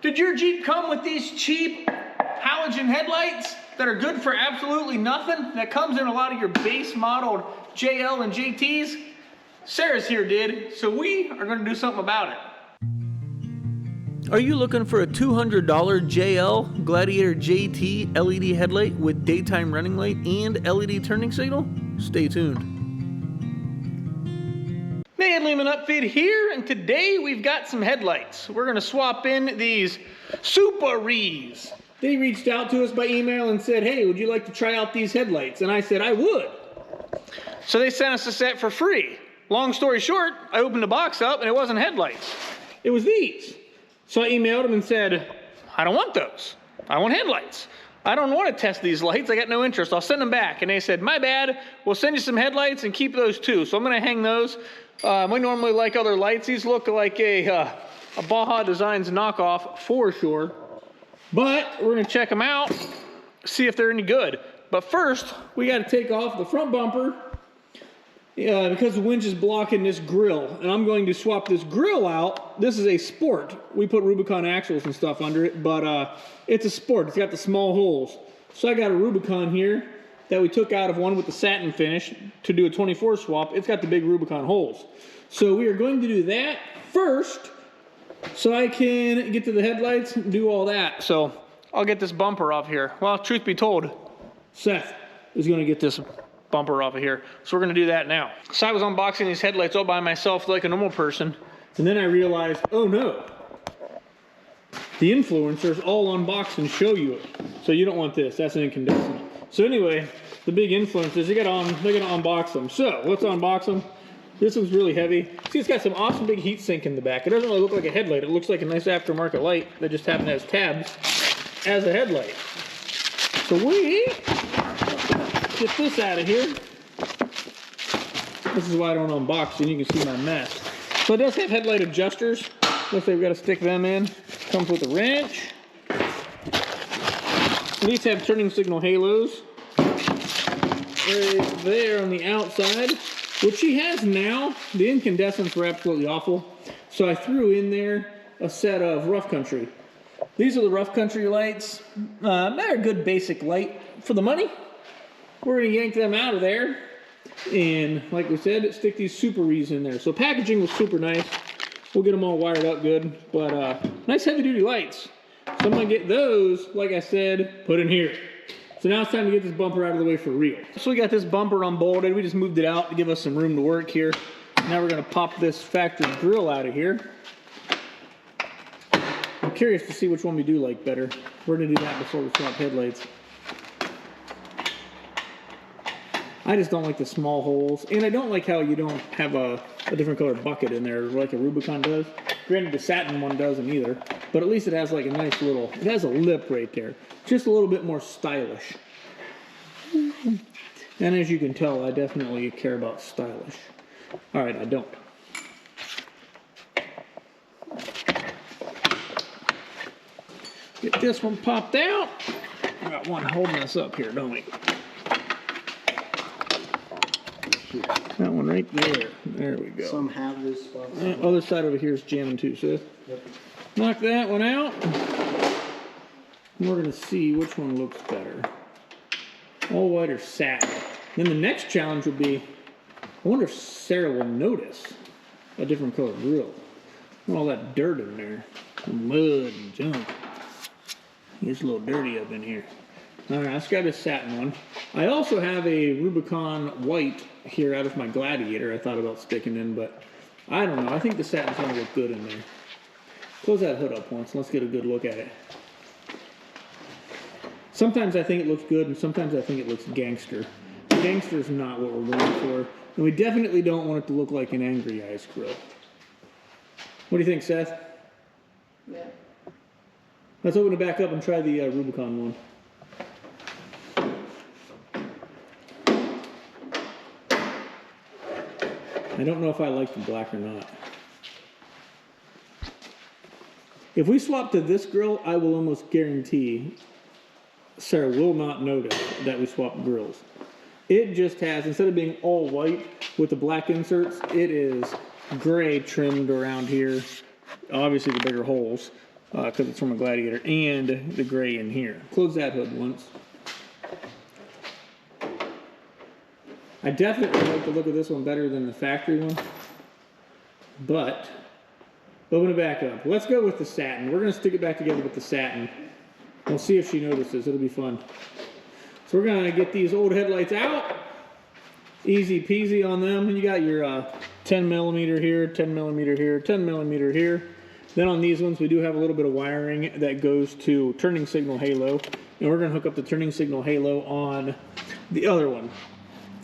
Did your Jeep come with these cheap halogen headlights that are good for absolutely nothing? That comes in a lot of your base modeled JL and JTs? Sarah's here did, so we are going to do something about it. Are you looking for a $200 JL Gladiator JT LED headlight with daytime running light and LED turning signal? Stay tuned. Hey, Headlight Upfit here, and today we've got some headlights. We're going to swap in these Suparees. They reached out to us by email and said, hey, would you like to try out these headlights? And I said, I would. So they sent us a set for free. Long story short, I opened the box up and it wasn't headlights. It was these. So I emailed them and said, I don't want those. I want headlights. I don't want to test these lights. I got no interest. I'll send them back. And they said, my bad. We'll send you some headlights and keep those too. So I'm going to hang those. We normally like other lights. These look like a Baja Designs knockoff for sure. But we're going to check them out, see if they're any good. But first, we got to take off the front bumper because the winch is blocking this grill. And I'm going to swap this grill out. This is a Sport. We put Rubicon axles and stuff under it, but it's a Sport. It's got the small holes. So I got a Rubicon here that we took out of one with the satin finish to do a 24 swap. It's got the big Rubicon holes. So we are going to do that first so I can get to the headlights and do all that. So I'll get this bumper off here. Well, truth be told, Seth is gonna get this bumper off of here. So we're gonna do that now. So I was unboxing these headlights all by myself like a normal person. And then I realized, oh no, the influencers all unbox and show you it. So you don't want this, that's an incandescent. So anyway, the big influencers, they're gonna unbox them. So let's unbox them. This one's really heavy. See, it's got some awesome big heat sink in the back. It doesn't really look like a headlight. It looks like a nice aftermarket light that just happens to have tabs as a headlight. So we get this out of here. This is why I don't unbox it. You can see my mess. So it does have headlight adjusters. Looks like we've got to stick them in. Comes with a wrench. These have turning signal halos right there on the outside, which she has now. The incandescents were absolutely awful, so I threw in there a set of Rough Country. These are the Rough Country lights. They're a good basic light for the money. We're gonna yank them out of there, and like we said, stick these Suparees in there. So packaging was super nice. We'll get them all wired up good, but nice heavy duty lights. So I'm gonna get those, like I said, put in here. So now it's time to get this bumper out of the way for real. So we got this bumper unbolted. We just moved it out to give us some room to work here. Now we're gonna pop this factory grill out of here. I'm curious to see which one we do like better. We're gonna do that before we swap headlights. I just don't like the small holes, and I don't like how you don't have a different color bucket in there like a Rubicon does. Granted, the satin one doesn't either, but at least it has like a nice little, it has a lip right there. Just a little bit more stylish. And as you can tell, I definitely care about stylish. All right, I don't. Get this one popped out. I got one holding us up here, don't we? That one right there. There we go. Some have this spot. Other side over here is jamming too, Seth. Yep. Knock that one out. We're going to see which one looks better. All white or satin. Then the next challenge would be, I wonder if Sarah will notice a different color grill. All that dirt in there. Mud and junk. It's a little dirty up in here. All right, let's grab this satin one. I also have a Rubicon white here out of my Gladiator I thought about sticking in, but I don't know. I think the satin's gonna look good in there. Close that hood up once. Let's get a good look at it. Sometimes I think it looks good, and sometimes I think it looks gangster. Gangster is not what we're going for, and we definitely don't want it to look like an Angry Eyes grill. What do you think, Seth? Yeah. Let's open it back up and try the Rubicon one. I don't know if I like the black or not. If we swap to this grill, I will almost guarantee Sarah will not notice that we swapped grills. It just has, instead of being all white with the black inserts, it is gray trimmed around here. Obviously the bigger holes. because it's from a Gladiator, and the gray in here. Close that hood once. I definitely like the look of this one better than the factory one, but open it back up. Let's go with the satin. We're going to stick it back together with the satin. We'll see if she notices. It'll be fun. So we're going to get these old headlights out. Easy peasy on them. You got your 10 millimeter here, 10 millimeter here, 10 millimeter here. Then on these ones, we do have a little bit of wiring that goes to turning signal halo. And we're going to hook up the turning signal halo on the other one.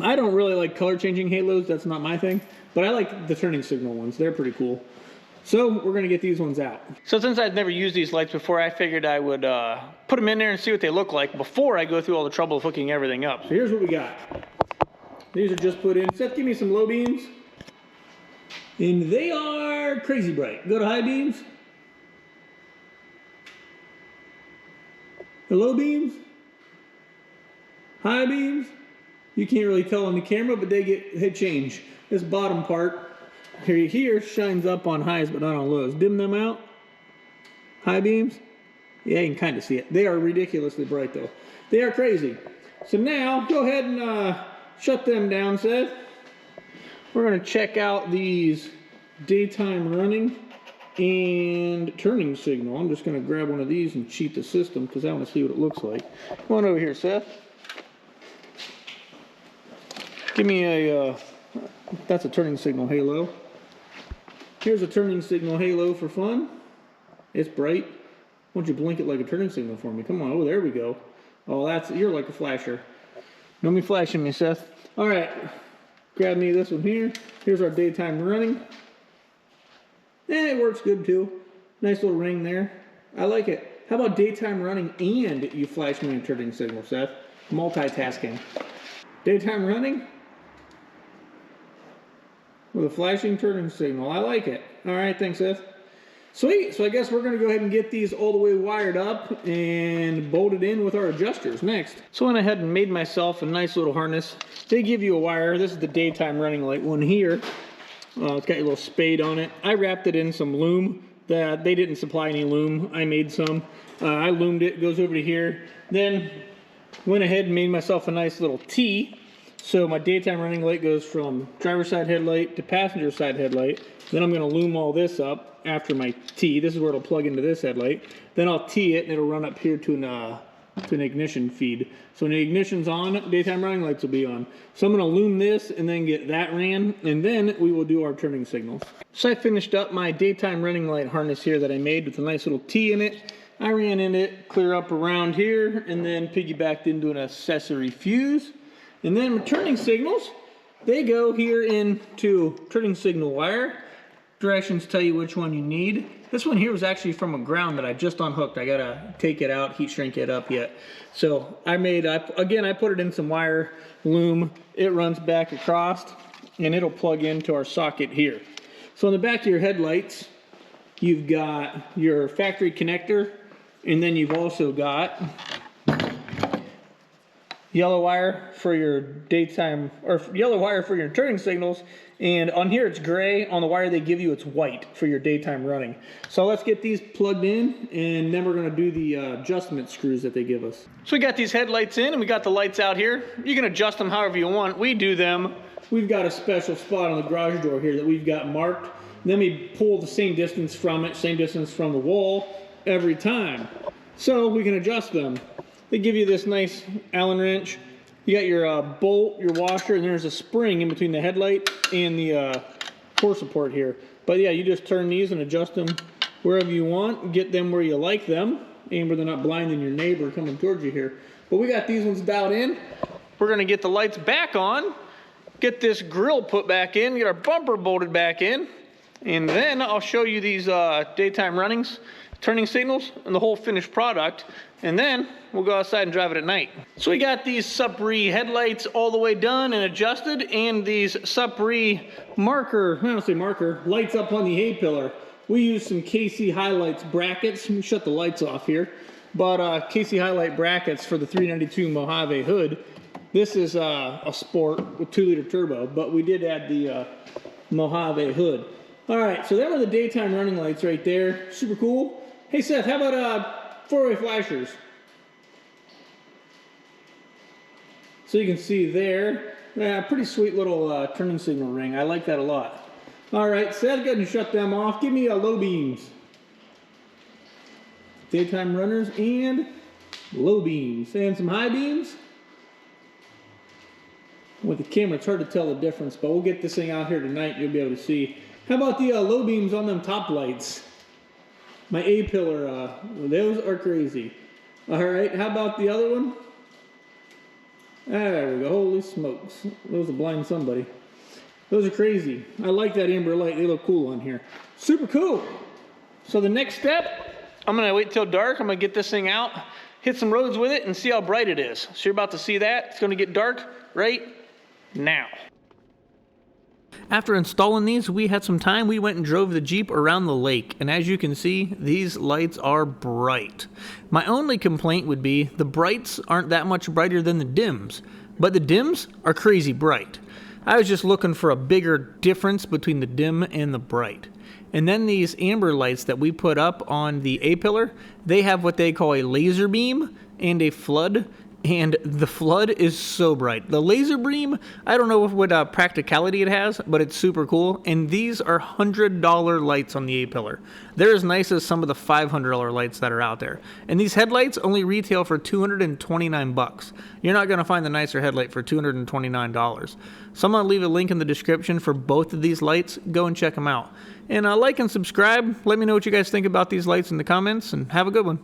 I don't really like color changing halos. That's not my thing. But I like the turning signal ones. They're pretty cool. So we're going to get these ones out. So since I'd never used these lights before, I figured I would put them in there and see what they look like before I go through all the trouble of hooking everything up. So here's what we got. These are just put in. Seth, give me some low beams. And they are crazy bright. Go to high beams. The low beams. High beams. You can't really tell on the camera, but they change. This bottom part here shines up on highs, but not on lows. Dim them out. High beams. Yeah, you can kind of see it. They are ridiculously bright, though. They are crazy. So now, go ahead and shut them down, Seth. We're going to check out these daytime running and turning signal. I'm just going to grab one of these and cheat the system because I want to see what it looks like. Come on over here, Seth. Give me a, that's a turning signal halo. Here's a turning signal halo for fun. It's bright. Why don't you blink it like a turning signal for me? Come on, oh, there we go. Oh, you're like a flasher. Don't be flashing me, Seth. All right, grab me this one here. Here's our daytime running. It works good too. Nice little ring there. I like it. How about daytime running and you flash me a turning signal, Seth? Multitasking. Daytime running with a flashing turning signal. I like it. All right, thanks, Seth. Sweet. So I guess we're going to go ahead and get these all the way wired up and bolted in with our adjusters next. So I went ahead and made myself a nice little harness. They give you a wire. This is the daytime running light one here. It's got your little spade on it. I wrapped it in some loom. They didn't supply any loom. I made some. I loomed it. It goes over to here. Then went ahead and made myself a nice little T. So my daytime running light goes from driver's side headlight to passenger side headlight. Then I'm going to loom all this up after my T. This is where it'll plug into this headlight. Then I'll T it and it'll run up here to an ignition feed. So when the ignition's on, daytime running lights will be on. So I'm going to loom this and then get that ran, and then we will do our turning signals. So I finished up my daytime running light harness here that I made with a nice little T in it. I ran in it clear up around here and then piggybacked into an accessory fuse. And then my turning signals, they go here into turning signal wire. Directions tell you which one you need. This one here was actually from a ground that I just unhooked. I gotta take it out, heat shrink it up yet. So I put it in some wire loom. It runs back across and it'll plug into our socket here. So on the back of your headlights, you've got your factory connector, and then you've also got yellow wire for your daytime, or yellow wire for your turning signals, and on here it's gray. On the wire they give you, it's white for your daytime running. So let's get these plugged in, and then we're going to do the adjustment screws that they give us. So we got these headlights in and we got the lights out here. You can adjust them however you want. We do them. We've got a special spot on the garage door here that we've got marked. Then we pull the same distance from it, same distance from the wall every time. So we can adjust them. They give you this nice Allen wrench. You got your bolt, your washer, and there's a spring in between the headlight and the core support here. But yeah, you just turn these and adjust them wherever you want. Get them where you like them, and where they're not blinding your neighbor coming towards you here. But we got these ones dialed in. We're gonna get the lights back on, get this grill put back in, get our bumper bolted back in, and then I'll show you these daytime runnings, turning signals, and the whole finished product. And then we'll go outside and drive it at night. So we got these Suparee headlights all the way done and adjusted, and these Suparee lights up on the A-pillar. We use some KC Highlights brackets. Let me shut the lights off here. But KC Highlight brackets for the 392 Mojave hood. This is a Sport with 2-liter turbo, but we did add the Mojave hood. All right, so there were the daytime running lights right there. Super cool. Hey Seth, how about four-way flashers? So you can see there, yeah, pretty sweet little turning signal ring. I like that a lot. All right, Seth, go ahead and shut them off. Give me low beams. Daytime runners and low beams. And some high beams. With the camera, it's hard to tell the difference, but we'll get this thing out here tonight and you'll be able to see. How about the low beams on them top lights? My A-pillar, those are crazy. All right, how about the other one? There we go, holy smokes. Those will blind somebody. Those are crazy. I like that amber light, they look cool on here. Super cool. So the next step, I'm gonna wait till dark, I'm gonna get this thing out, hit some roads with it and see how bright it is. So you're about to see that, it's gonna get dark right now. After installing these, we had some time. We went and drove the Jeep around the lake, and as you can see, these lights are bright. My only complaint would be the brights aren't that much brighter than the dims, but the dims are crazy bright. I was just looking for a bigger difference between the dim and the bright. And then these amber lights that we put up on the A-pillar, they have what they call a laser beam and a flood. And the flood is so bright. The laser beam, I don't know what practicality it has, but it's super cool. And these are $100 lights on the A-pillar. They're as nice as some of the $500 lights that are out there. And these headlights only retail for $229. You're not going to find the nicer headlight for $229. So I'm going to leave a link in the description for both of these lights. Go and check them out. And like and subscribe. Let me know what you guys think about these lights in the comments, and have a good one.